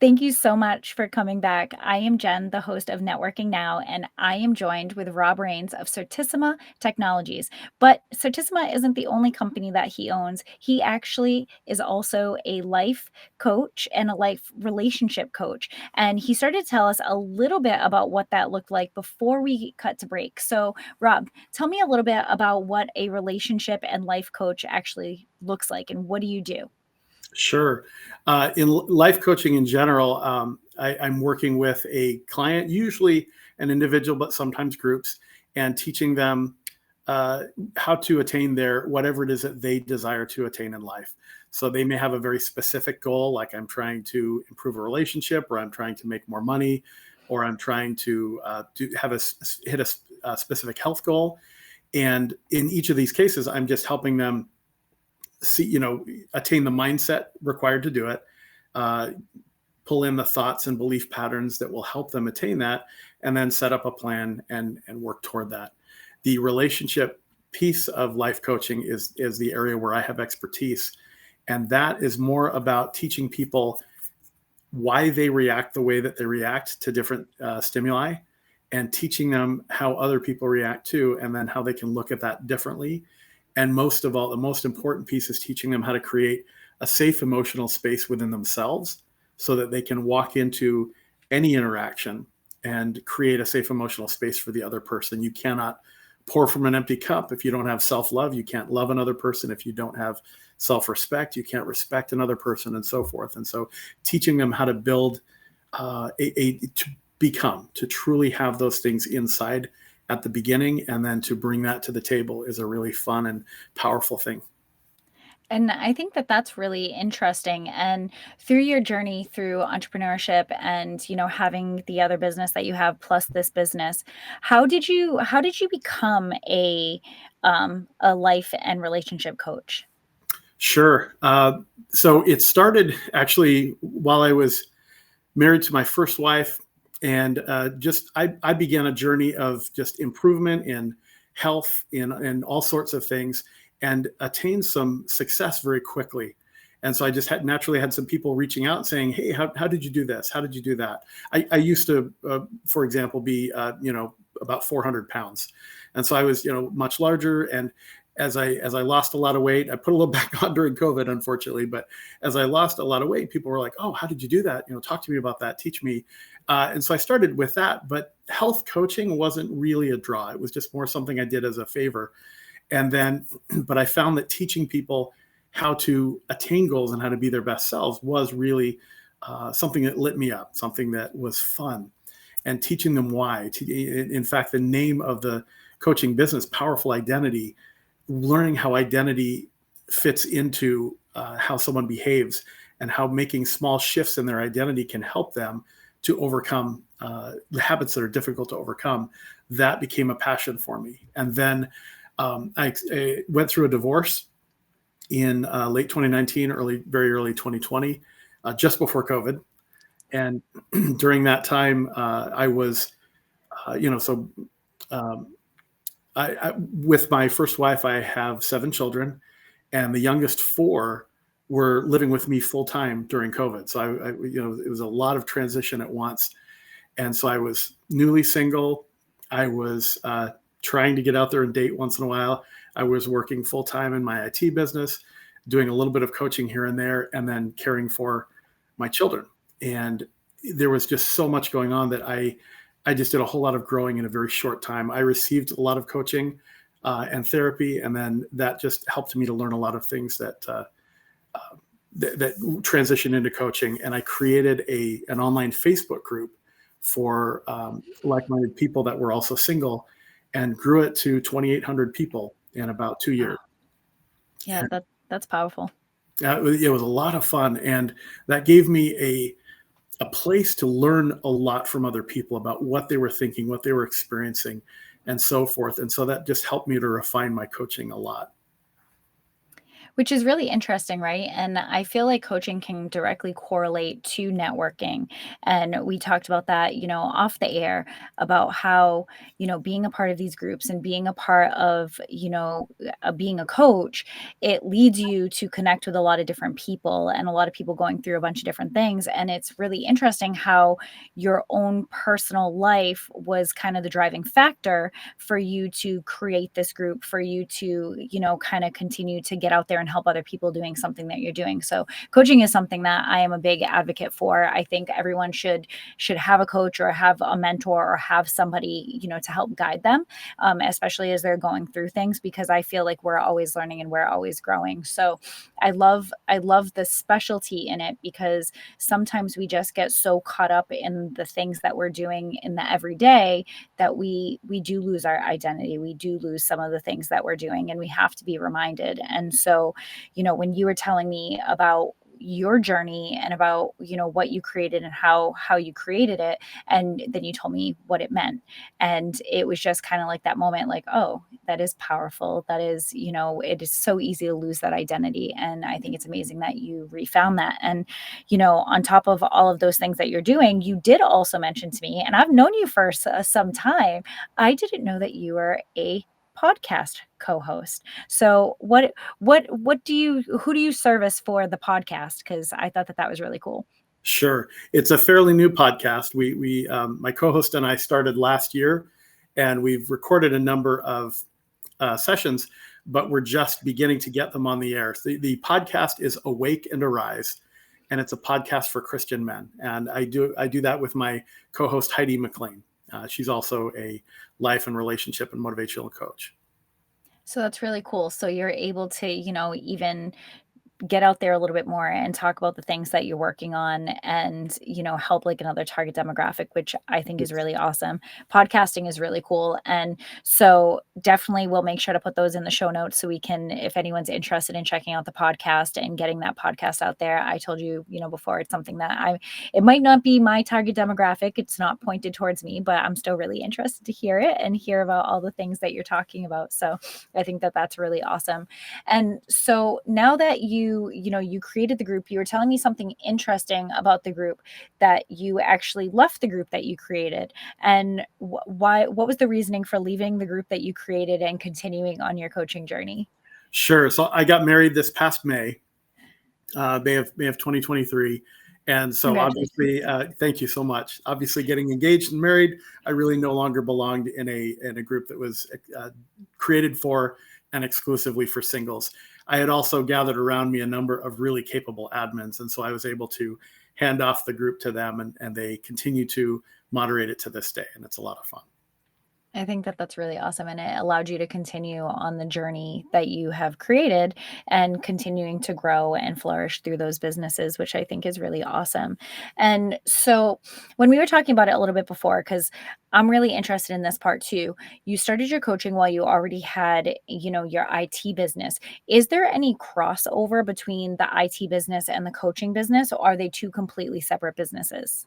Thank you so much for coming back. I am Jen, the host of Networking Now, and I am joined with Rob Rains of Certissima Technologies. But Certissima isn't the only company that he owns. He actually is also a life coach and a life relationship coach. And he started to tell us a little bit about what that looked like before we cut to break. So, Rob, tell me a little bit about what a relationship and life coach actually looks like, and what do you do? Sure. Life coaching in general, I'm working with a client, usually an individual, but sometimes groups, and teaching them uh, how to attain their whatever it is that they desire to attain in life. So they may have a very specific goal, like I'm trying to improve a relationship, or I'm trying to make more money, or I'm trying to hit a specific health goal. And in each of these cases, I'm just helping them attain the mindset required to do it, uh, pull in the thoughts and belief patterns that will help them attain that, and then set up a plan and work toward that. The relationship piece of life coaching is the area where I have expertise, and that is more about teaching people why they react the way that they react to different stimuli, and teaching them how other people react too, and then how they can look at that differently. And most of all, the most important piece is teaching them how to create a safe emotional space within themselves so that they can walk into any interaction and create a safe emotional space for the other person. You cannot pour from an empty cup if you don't have self-love. You can't love another person if you don't have self-respect. You can't respect another person, and so forth. And so teaching them how to build to truly have those things inside at the beginning, and then to bring that to the table is a really fun and powerful thing. And I think that that's really interesting. And through your journey through entrepreneurship and, having the other business that you have plus this business, how did you become a life and relationship coach? Sure. So it started actually while I was married to my first wife, and I began a journey of just improvement in health, in all sorts of things, and attained some success very quickly. And so I just naturally had some people reaching out saying, "Hey, how did you do this? How did you do that?" I used to, for example, be about 400 pounds, and so I was much larger. And as I lost a lot of weight, I put a little back on during COVID, unfortunately. But as I lost a lot of weight, people were like, "Oh, how did you do that? Talk to me about that. Teach me." And so I started with that. But health coaching wasn't really a draw. It was just more something I did as a favor. And then, but I found that teaching people how to attain goals and how to be their best selves was really something that lit me up, something that was fun, and teaching them why. In fact, the name of the coaching business, Powerful Identity, learning how identity fits into how someone behaves, and how making small shifts in their identity can help them to overcome the habits that are difficult to overcome. That became a passion for me. And then I went through a divorce in late 2019, very early 2020, just before COVID. And during that time, I was, so um, with my first wife, I have 7 children, and the youngest 4 were living with me full time during COVID. So it was a lot of transition at once. And so I was newly single. I was trying to get out there and date once in a while. I was working full time in my IT business, doing a little bit of coaching here and there, and then caring for my children. And there was just so much going on that I just did a whole lot of growing in a very short time. I received a lot of coaching and therapy, and then that just helped me to learn a lot of things that transitioned into coaching. And I created an online Facebook group for like-minded people that were also single, and grew it to 2,800 people in about 2 years. Wow. Yeah, that's powerful. It was a lot of fun, and that gave me a place to learn a lot from other people about what they were thinking, what they were experiencing, and so forth. And so that just helped me to refine my coaching a lot. Which is really interesting, right? And I feel like coaching can directly correlate to networking. And we talked about that, off the air about how, being a part of these groups and being a part of, being a coach, it leads you to connect with a lot of different people and a lot of people going through a bunch of different things. And it's really interesting how your own personal life was kind of the driving factor for you to create this group, for you to, kind of continue to get out there and help other people doing something that you're doing. So coaching is something that I am a big advocate for. I think everyone should have a coach or have a mentor or have somebody, to help guide them, especially as they're going through things, because I feel like we're always learning and we're always growing. So I love the specialty in it, because sometimes we just get so caught up in the things that we're doing in the everyday that we do lose our identity. We do lose some of the things that we're doing, and we have to be reminded. And so, when you were telling me about your journey and about what you created and how you created it, and then you told me what it meant, and it was just kind of like that moment, like, oh, that is powerful. That is, it is so easy to lose that identity. And I think it's amazing that you refound that. And on top of all of those things that you're doing, you did also mention to me, and I've known you for some time, I didn't know that you were a podcast co-host. So what do you who do you service for the podcast? Because I thought that was really cool. Sure. It's a fairly new podcast. My co-host and I started last year, and we've recorded a number of sessions, but we're just beginning to get them on the air. The podcast is Awake and Arise, and it's a podcast for Christian men. And I do that with my co-host Heidi McLean. She's also a life and relationship and motivational coach. So that's really cool. So you're able to, even get out there a little bit more and talk about the things that you're working on, and help like another target demographic, which I think is really awesome. Podcasting is really cool, and so definitely we'll make sure to put those in the show notes, so we can, if anyone's interested in checking out the podcast and getting that podcast out there. I told you, before, it's something that it might not be my target demographic, it's not pointed towards me, but I'm still really interested to hear it and hear about all the things that you're talking about. So I think that that's really awesome. And so now that you created the group, you were telling me something interesting about the group, that you actually left the group that you created. And what was the reasoning for leaving the group that you created and continuing on your coaching journey? Sure. So I got married this past May of 2023. And so Congratulations. obviously, thank you so much. Obviously, getting engaged and married, I really no longer belonged in a group that was created for and exclusively for singles. I had also gathered around me a number of really capable admins, and so I was able to hand off the group to them, and they continue to moderate it to this day, and it's a lot of fun. I think that that's really awesome, and it allowed you to continue on the journey that you have created and continuing to grow and flourish through those businesses, which I think is really awesome. And so when we were talking about it a little bit before, because I'm really interested in this part too, you started your coaching while you already had, your IT business. Is there any crossover between the IT business and the coaching business, or are they two completely separate businesses?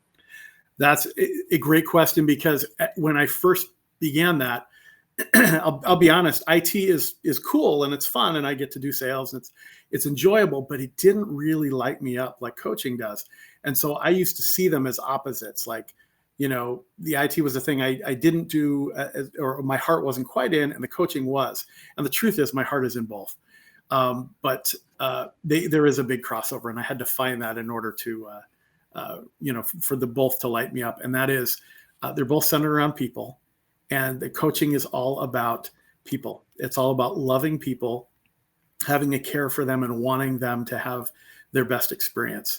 That's a great question, because when I first began that, I'll be honest, IT is cool and it's fun, and I get to do sales, and it's enjoyable, but it didn't really light me up like coaching does. And so I used to see them as opposites. Like, the IT was a thing I didn't do, or my heart wasn't quite in, and the coaching was. And the truth is, my heart is in both. But there is a big crossover, and I had to find that in order to, for the both to light me up. And that is, they're both centered around people. And the coaching is all about people. It's all about loving people, having a care for them, and wanting them to have their best experience.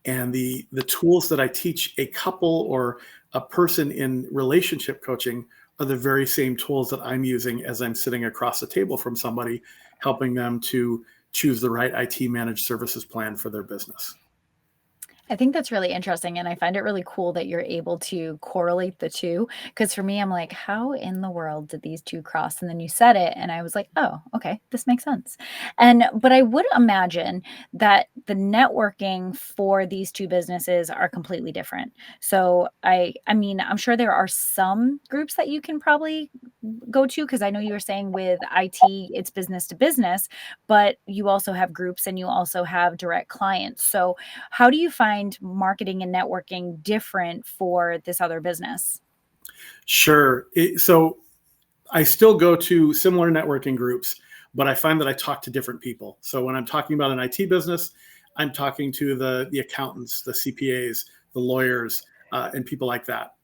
And the tools that I teach a couple or a person in relationship coaching are the very same tools that I'm using as I'm sitting across the table from somebody, helping them to choose the right IT managed services plan for their business. I think that's really interesting, and I find it really cool that you're able to correlate the 2. Because for me, I'm like, "How in the world did these 2 cross?" And then you said it, and I was like, "Oh, okay, this makes sense." But I would imagine that the networking for these 2 businesses are completely different. So, I mean, I'm sure there are some groups that you can probably go to, because I know you were saying with IT, it's business to business, but you also have groups and you also have direct clients. So, how do you find marketing and networking different for this other business? Sure. So I still go to similar networking groups, but I find that I talk to different people. So when I'm talking about an IT business, I'm talking to the accountants, the CPAs, the lawyers, and people like that.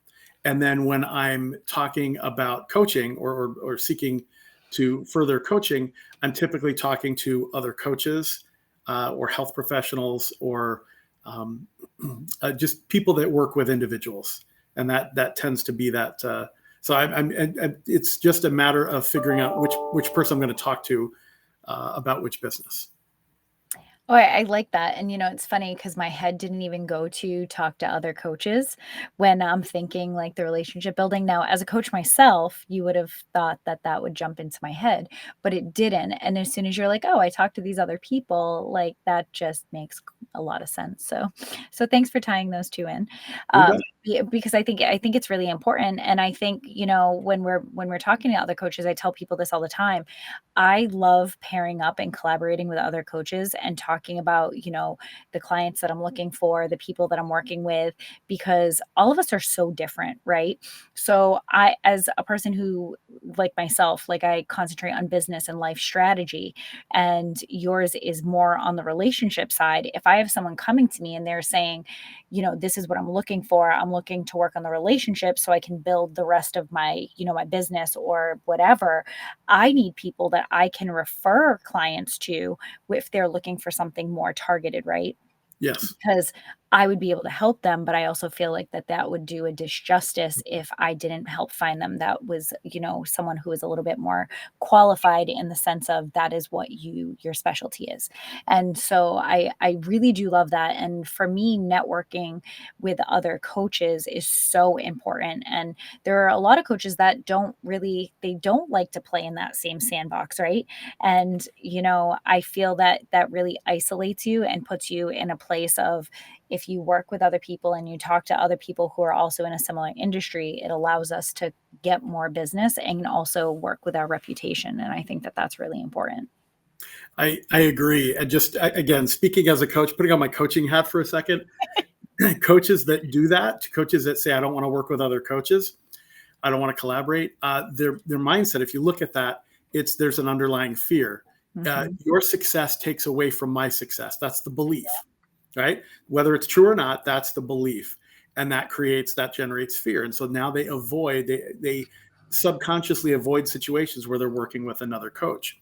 And then when I'm talking about coaching or seeking to further coaching, I'm typically talking to other coaches or health professionals or um, just people that work with individuals, and that tends to be that. So it's just a matter of figuring out which person I'm going to talk to about which business. Oh, I like that, and, it's funny because my head didn't even go to talk to other coaches when I'm thinking, like, the relationship building. Now, as a coach myself, you would have thought that that would jump into my head, but it didn't, and as soon as you're like, "Oh, I talked to these other people," like, that just makes a lot of sense, so thanks for tying those 2 in. You bet. Because I think it's really important, and I think, when we're talking to other coaches, I tell people this all the time. I love pairing up and collaborating with other coaches and talking about, the clients that I'm looking for, the people that I'm working with, because all of us are so different, right? So I, as a person who, like myself, like I concentrate on business and life strategy, and yours is more on the relationship side. If I have someone coming to me and they're saying, this is what I'm looking for, I'm looking to work on the relationship so I can build the rest of my, my business or whatever. I need people that I can refer clients to if they're looking for something more targeted, right? Yes. Because I would be able to help them, but I also feel like that would do a disjustice if I didn't help find them that was, someone who is a little bit more qualified in the sense of that is what your specialty is. And so I really do love that. And for me, networking with other coaches is so important. And there are a lot of coaches that they don't like to play in that same sandbox, right? And I feel that that really isolates you and puts you in a place of, if you work with other people and you talk to other people who are also in a similar industry, it allows us to get more business and also work with our reputation, and I think that that's really important. I agree. And just again, speaking as a coach, putting on my coaching hat for a second, coaches that do that, coaches that say, I don't want to work with other coaches, I don't want to collaborate. Their mindset, if you look at that, there's an underlying fear. Mhm. Your success takes away from my success. That's the belief, right? Whether it's true or not, that's the belief, and that generates fear. And so now they subconsciously avoid situations where they're working with another coach.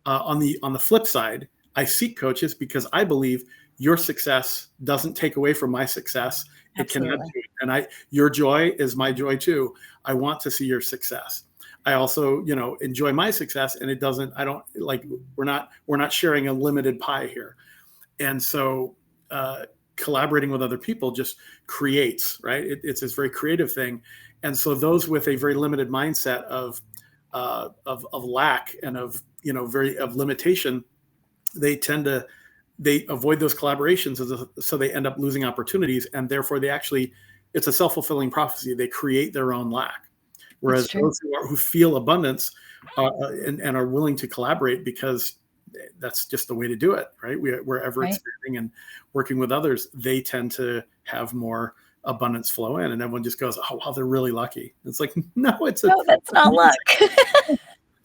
On the flip side, I seek coaches because I believe your success doesn't take away from my success. It can add Absolutely. to it. And your joy is my joy too. I want to see your success. I also, enjoy my success, and it doesn't. I don't like. We're not sharing a limited pie here. And so, collaborating with other people just creates, right. It's this very creative thing. And so those with a very limited mindset of lack and of very of limitation, they tend to they avoid those collaborations, so they end up losing opportunities, and therefore it's a self-fulfilling prophecy. They create their own lack. It's Whereas true, those who feel abundance and are willing to collaborate because that's just the way to do it, right? We're ever right? expanding and working with others. They tend to have more abundance flow in, and everyone just goes, "Oh, wow, they're really lucky." It's like, no, No, that's not luck.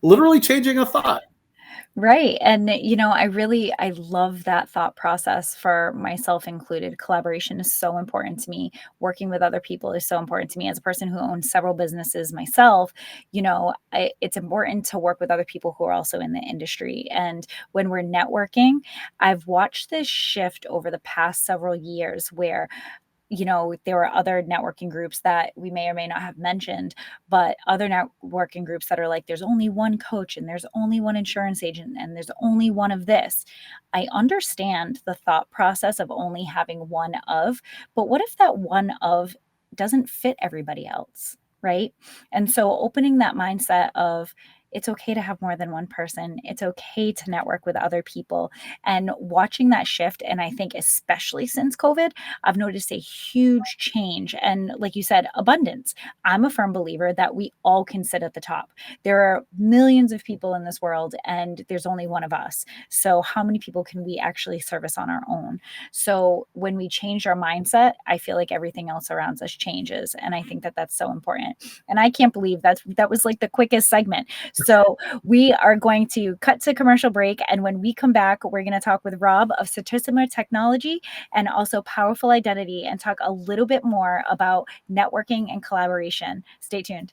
literally changing a thought. Right, and, I love that thought process for myself included. Collaboration is so important to me. Working with other people is so important to me. As a person who owns several businesses myself, it's important to work with other people who are also in the industry, and when we're networking, I've watched this shift over the past several years where there were other networking groups that we may or may not have mentioned, but other networking groups that are like, there's only one coach and there's only one insurance agent and there's only one of this. I understand the thought process of only having one of, but what if that one of doesn't fit everybody else? Right. And so opening that mindset of, it's okay to have more than one person. It's okay to network with other people, and watching that shift. And I think, especially since COVID, I've noticed a huge change. And like you said, abundance. I'm a firm believer that we all can sit at the top. There are millions of people in this world, and there's only one of us. So, how many people can we actually service on our own? So, when we change our mindset, I feel like everything else around us changes. And I think that that's so important. And I can't believe that was like the quickest segment. So, we are going to cut to commercial break. And when we come back, we're going to talk with Rob of Certissima Technology and also Powerful Identity, and talk a little bit more about networking and collaboration. Stay tuned.